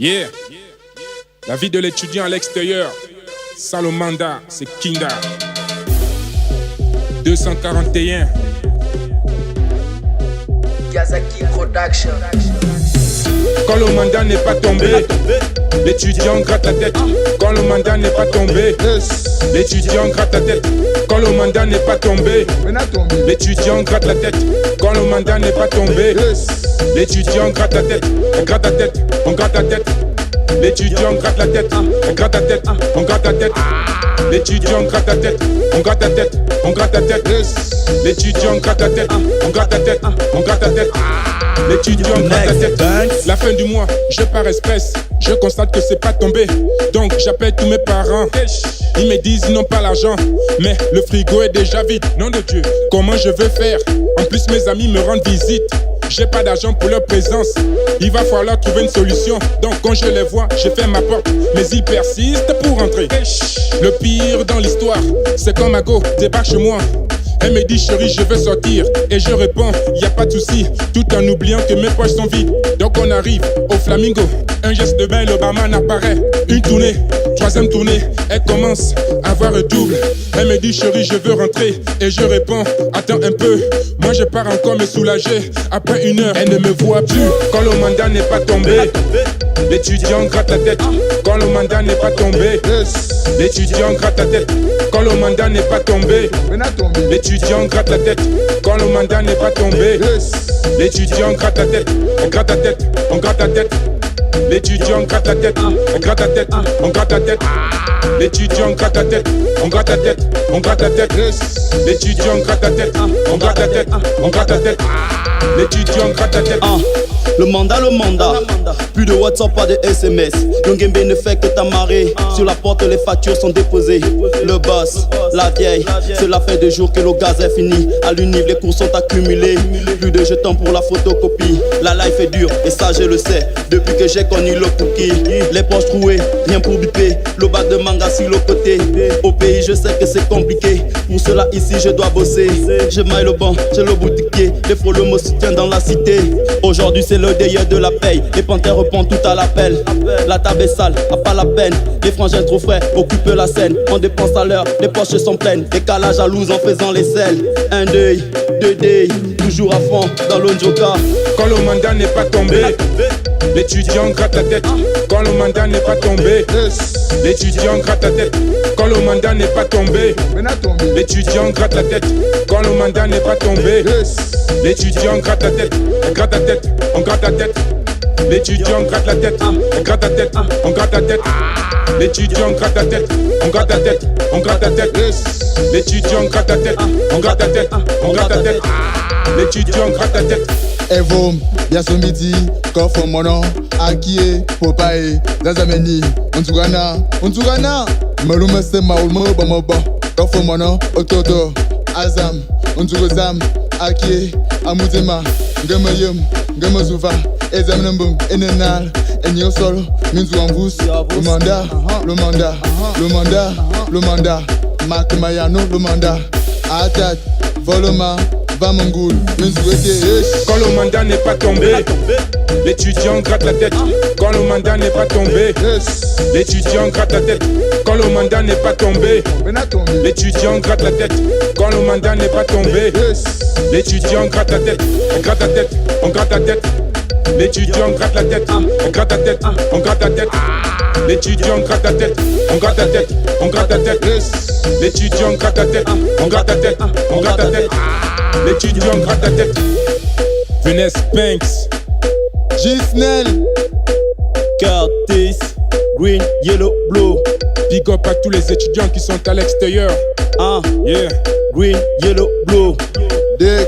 Yeah, la vie de l'étudiant à l'extérieur, sans le mandat, c'est Kinda. 241 Yazaki Production. Quand le mandat n'est pas tombé, l'étudiant gratte la tête. Quand le mandat n'est pas tombé, l'étudiant gratte la tête. Quand le mandat n'est pas tombé, l'étudiant gratte la tête. Quand le mandat n'est pas tombé, l'étudiant gratte la tête. On gratte la tête, on gratte la tête. L'étudiant gratte la tête, on gratte la tête, on gratte la tête. L'étudiant gratte la tête, on gratte la tête, on gratte la tête. L'étudiant gratte la tête, on gratte la tête, on gratte la tête. L'étudiant gratte la tête. La fin du mois, je pars express. Je constate que c'est pas tombé. Donc j'appelle tous mes parents. Ils me disent ils n'ont pas l'argent, mais le frigo est déjà vide. Nom de Dieu, comment je vais faire? En plus mes amis me rendent visite. J'ai pas d'argent pour leur présence. Il va falloir trouver une solution. Donc quand je les vois, je ferme ma porte. Mais ils persistent pour rentrer. Le pire dans l'histoire, c'est quand Mago débarque chez moi. Elle me dit chérie je veux sortir. Et je réponds y a pas de souci, tout en oubliant que mes poches sont vides. Donc on arrive au Flamingo. Un geste de main, le barman apparaît. Une tournée, troisième tournée. Elle commence à voir un double. Elle me dit chérie je veux rentrer. Et je réponds attends un peu. Moi je pars encore me soulager. Après une heure elle ne me voit plus. Quand le mandat n'est pas tombé, l'étudiant gratte la tête. Quand le mandat n'est pas tombé, l'étudiant gratte la tête. Quand le mandat n'est pas tombé, l'étudiant gratte la tête. Quand le mandat n'est pas tombé, l'étudiant gratte la tête. On gratte la tête, on gratte la tête. L'étudiant gratte la tête, on gratte la tête, on gratte la tête. L'étudiant gratte la tête, on gratte la tête, on gratte la tête. L'étudiant gratte la tête, on gratte la tête, on gratte la tête. L'étudiant gratte la tête. Le mandat, plus de WhatsApp, pas de SMS. Yongembe ne fait que t'amarrer. Sur la porte, les factures sont déposées. Le boss, la vieille, cela fait 2 jours que le gaz est fini. À l'univ, les cours sont accumulés. Plus de jetons pour la photocopie. La life est dure, et ça je le sais. Depuis que j'ai connu le cookie. Les poches trouées, rien pour biper. Le bac de manga sur le côté. Au pays, je sais que c'est compliqué. Pour cela, ici, je dois bosser. Je maille le banc, j'ai le boutiquier. Les frolos me soutiennent dans la cité. Aujourd'hui, c'est le délire de la paye. Les panthères répondent tout à l'appel. La table est sale, a pas la peine. Les frangins trop frais occupent la scène. On dépense à l'heure, les poches sont pleines. Décalage à loose en faisant les selles. Un deuil, 2 deuils, toujours à fond dans l'Onjoka. Quand le mandat n'est pas tombé, l'étudiant gratte la tête. Quand le mandat n'est pas tombé, l'étudiant gratte la tête. Quand le mandat n'est pas tombé, l'étudiant gratte la tête. Quand le mandat n'est pas tombé, l'étudiant gratte la tête. On gratte la tête, on gratte la tête. L'étudiant gratte la tête, on gratte la tête, on gratte la tête. L'étudiant gratte la tête, on gratte la tête, on gratte la tête. L'étudiant gratte la tête, on gratte la tête, on gratte la tête. L'étudiant gratte la tête. Evom, bien ce midi, coffre mon nom, Akie, Popaye, Zazameni, Untugana, Malume se maulmo bamoba, coffre mon nom, Ototo, Azam, Untugazam, Akie, Amuzema, Gamayum, Gamazuva, Ezamnambum, Enenal, Enyo Solo, Minzu Ambus, le mandat, Marc Mayano, le mandat, Atat, Voloma, Bamangoul, quand le mandat n'est pas tombé, l'étudiant gratte la tête. Quand le mandat n'est pas tombé, l'étudiant gratte la tête. Quand le mandat n'est pas tombé, l'étudiant gratte la tête. Quand le mandat n'est pas tombé, l'étudiant gratte la tête. On gratte la tête, on gratte la tête. L'étudiant gratte la tête, on gratte la tête, on gratte la tête. L'étudiant gratte la tête, on gratte la tête, on gratte la tête. L'étudiant gratte la tête, on gratte la tête, on gratte la tête. L'étudiant gratte la tête. Venez Banks, Gisnel, Curtis, Green, Yellow, Blue. Big up à tous les étudiants qui sont à l'extérieur. Yeah. Green, Yellow, Blue. Dick.